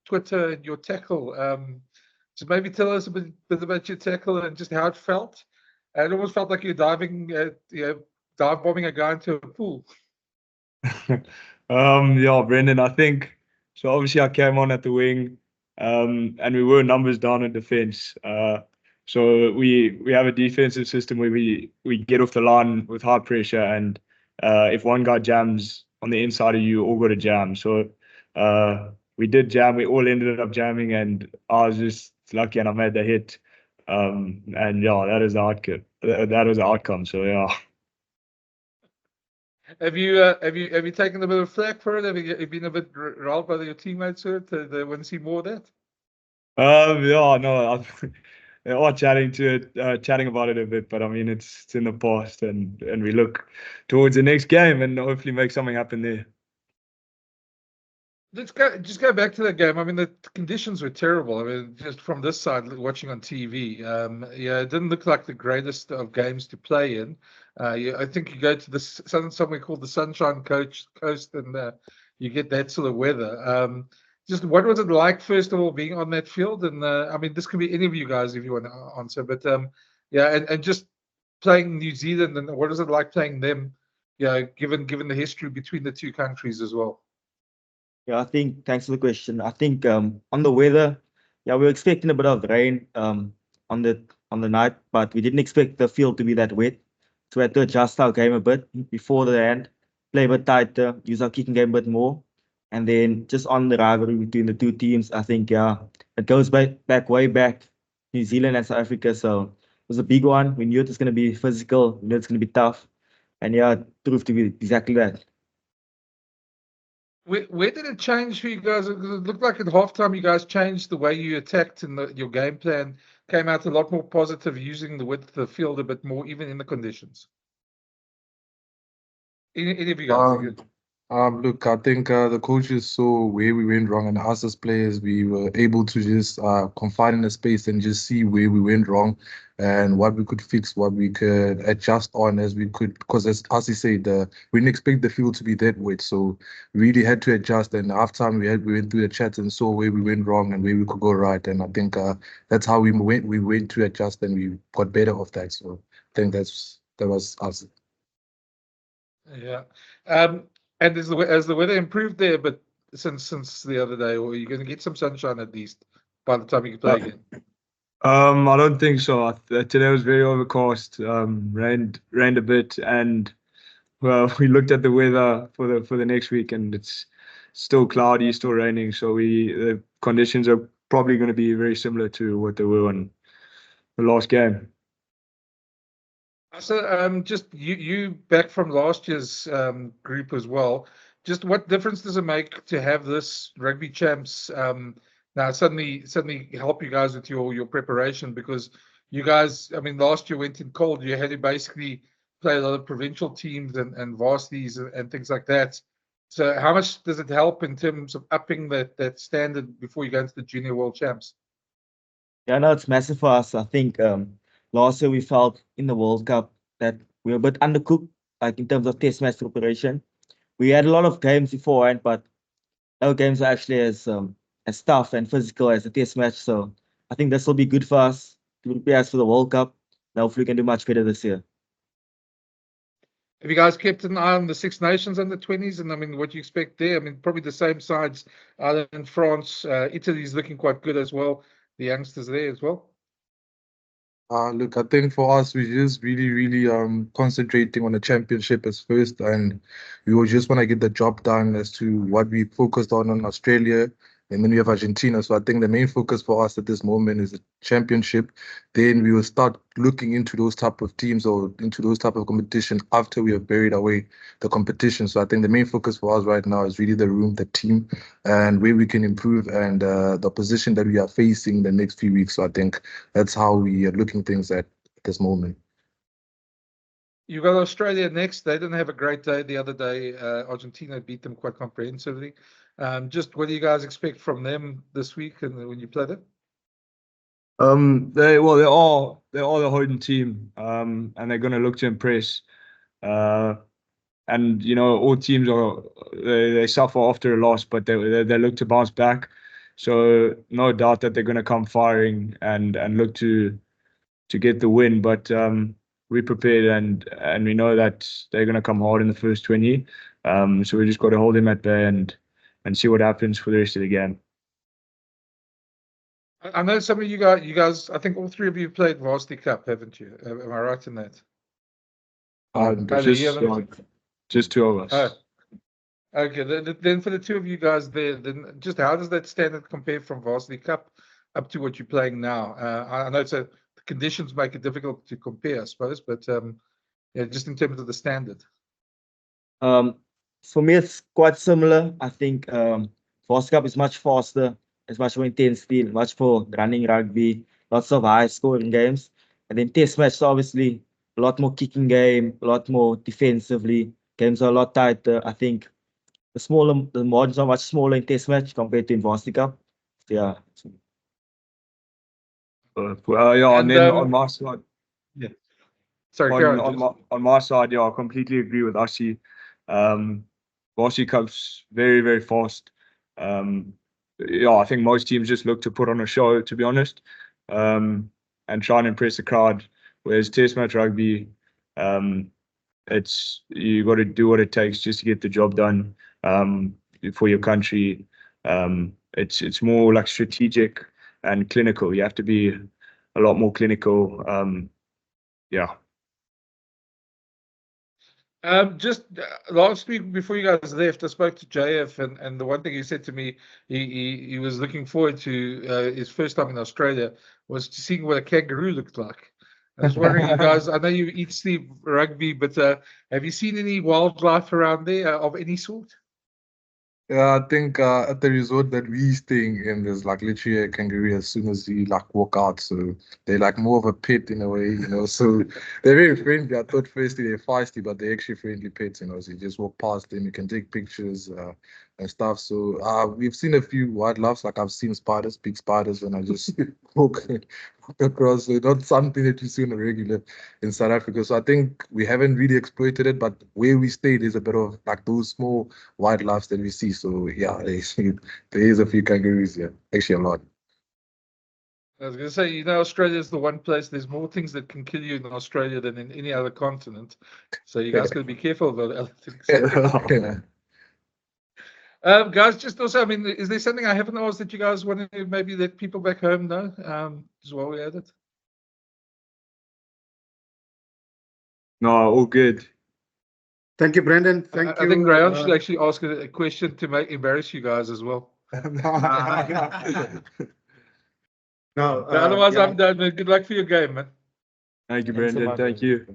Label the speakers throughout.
Speaker 1: Twitter and your tackle. Just maybe tell us a bit about your tackle and just how it felt. It almost felt like you're diving, dive bombing a guy into a pool.
Speaker 2: Yeah, Brendan, I think so. Obviously, I came on at the wing, and we were numbers down in defense. So we have a defensive system where we get off the line with high pressure, and if one guy jams on the inside of you, all got to jam. So we did jam. We all ended up jamming, and I was just lucky, and I made the hit. And yeah, that is the outcome. That was the outcome. So yeah.
Speaker 1: Have you taken a bit of flack for it? Have you been a bit riled by your teammates for it? They want to see more of that.
Speaker 2: Yeah, no, they are chatting about it a bit, but I mean, it's in the past, and we look towards the next game and hopefully make something happen there.
Speaker 1: Let's go back to that game. I mean, the conditions were terrible. I mean, just from this side, watching on TV, yeah, it didn't look like the greatest of games to play in. Yeah, I think you go to the somewhere called the Sunshine Coast, and you get that sort of weather. Just what was it like, first of all, being on that field? And I mean, this could be any of you guys if you want to answer, but yeah, and just playing New Zealand, and what is it like playing them? Yeah, given the history between the two countries as well.
Speaker 3: Yeah, I think thanks for the question. I think on the weather, yeah, we were expecting a bit of rain on the night, but we didn't expect the field to be that wet. So we had to adjust our game a bit before the end, play a bit tighter, use our kicking game a bit more. And then just on the rivalry between the two teams, I think yeah, it goes way back, New Zealand and South Africa. So it was a big one. We knew it was gonna be physical, we knew it's gonna be tough. And yeah, it proved to be exactly that.
Speaker 1: Where did it change for you guys? It looked like at halftime you guys changed the way you attacked, and your game plan came out a lot more positive, using the width of the field a bit more, even in the conditions. Any of you guys?
Speaker 4: Look, I think the coaches saw where we went wrong, and us as players, we were able to just confine in the space and just see where we went wrong and what we could fix, what we could adjust on as we could. Because as you said, we didn't expect the field to be that wet, so we really had to adjust. And after we went through the chats and saw where we went wrong and where we could go right. And I think that's how we went to adjust, and we got better off that. So I think that was us.
Speaker 1: Yeah. And as the weather improved there, but since the other day, or are you going to get some sunshine at least by the time you can play again?
Speaker 2: I don't think so. Today was very overcast. Rained a bit, and well, we looked at the weather for the next week, and it's still cloudy, still raining. So the conditions are probably going to be very similar to what they were on the last game.
Speaker 1: So, just you back from last year's group as well. Just what difference does it make to have this Rugby Champs now suddenly help you guys with your preparation? Because you guys, I mean, last year went in cold. You had to basically play a lot of provincial teams and varsities and things like that. So, how much does it help in terms of upping that standard before you go into the Junior World Champs?
Speaker 3: Yeah, no, it's massive for us. I think last year we felt in the World Cup that we were a bit undercooked, like in terms of test match preparation. We had a lot of games beforehand, but no games are actually as tough and physical as a test match. So I think this will be good for us to prepare us for the World Cup. And hopefully we can do much better this year.
Speaker 1: Have you guys kept an eye on the Six Nations under-20s? And I mean, what do you expect there? I mean, probably the same sides, Ireland, France, Italy is looking quite good as well. The youngsters there as well.
Speaker 4: Look, I think for us, we're just really concentrating on the championship as first, and we will just want to get the job done as to what we focused on Australia, and then we have Argentina. So I think the main focus for us at this moment is the championship. Then we will start looking into those type of teams or into those type of competition after we have buried away the competition. So I think the main focus for us right now is really the room, the team, and where we can improve, and the position that we are facing the next few weeks. So I think that's how we are looking things at this moment.
Speaker 1: You've got Australia next. They didn't have a great day the other day. Argentina beat them quite comprehensively. Just what do you guys expect from them this week and when you play them?
Speaker 2: They're the Hoyden team, and they're going to look to impress. And you know, all teams they suffer after a loss, but they look to bounce back. So no doubt that they're going to come firing and look to get the win. But we're prepared and we know that they're going to come hard in the first 20. So we just got to hold them at bay and see what happens for the rest of the game.
Speaker 1: I know some of you guys, I think all three of you played Varsity Cup, haven't you? Am I right in that?
Speaker 2: Just two of us.
Speaker 1: Oh, okay. Then for the two of you guys there, then just how does that standard compare from Varsity Cup up to what you're playing now? I know the conditions make it difficult to compare, I suppose, but yeah, just in terms of the standard.
Speaker 3: For me, it's quite similar. I think Varsity Cup is much faster. It's much more intensity, much more running rugby, lots of high-scoring games. And then Test match, obviously, a lot more kicking game, a lot more defensively. Games are a lot tighter. I think the margins are much smaller in Test match compared to in Varsity Cup. Yeah.
Speaker 2: Well, yeah, and then on my side,
Speaker 1: yeah. Sorry,
Speaker 2: on my side, yeah, I completely agree with Ashi. Varsity Cup's very, very fast. Yeah, I think most teams just look to put on a show, to be honest, and try and impress the crowd. Whereas Test match rugby, it's you got to do what it takes just to get the job done for your country. It's more like strategic and clinical. You have to be a lot more clinical. Yeah.
Speaker 1: Just last week before you guys left, I spoke to JF, and the one thing he said to me, he was looking forward to his first time in Australia was to seeing what a kangaroo looked like. I was wondering, you guys, I know you eat, sleep rugby, but have you seen any wildlife around there of any sort?
Speaker 4: Yeah, I think at the resort that we staying in, there's like literally a kangaroo as soon as you like walk out. So they're like more of a pet in a way, you know. So they're very friendly. I thought firstly they're feisty, but they're actually friendly pets, you know. So you just walk past them, you can take pictures and stuff. So we've seen a few wildlife, like I've seen spiders, big spiders, when I just walk across. So not something that you see on a regular in South Africa. So I think we haven't really exploited it, but where we stay, there's a bit of like those small wildlife that we see. So yeah, there is a few kangaroos here, actually a lot.
Speaker 1: I was going to say, you know, Australia is the one place, there's more things that can kill you in Australia than in any other continent. So you guys got to be careful about other things. Guys, just also, I mean, is there something I haven't asked that you guys want to maybe let people back home know as well we had it?
Speaker 2: No, all good.
Speaker 5: Thank you, Brendan. Thank you.
Speaker 1: I think Rayon should actually ask a question to embarrass you guys as well.
Speaker 5: No,
Speaker 1: otherwise,
Speaker 5: yeah.
Speaker 1: I'm done. Good luck for your game, man.
Speaker 2: Thank you, Brendan. Thank you.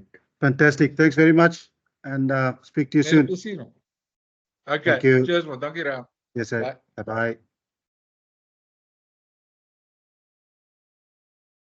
Speaker 5: Fantastic. Thanks very much. And speak to you soon.
Speaker 1: Okay.
Speaker 5: Thank you.
Speaker 1: Cheers, man. Dankie, Rayon.
Speaker 5: Yes, sir.
Speaker 1: Bye.
Speaker 5: Bye-bye.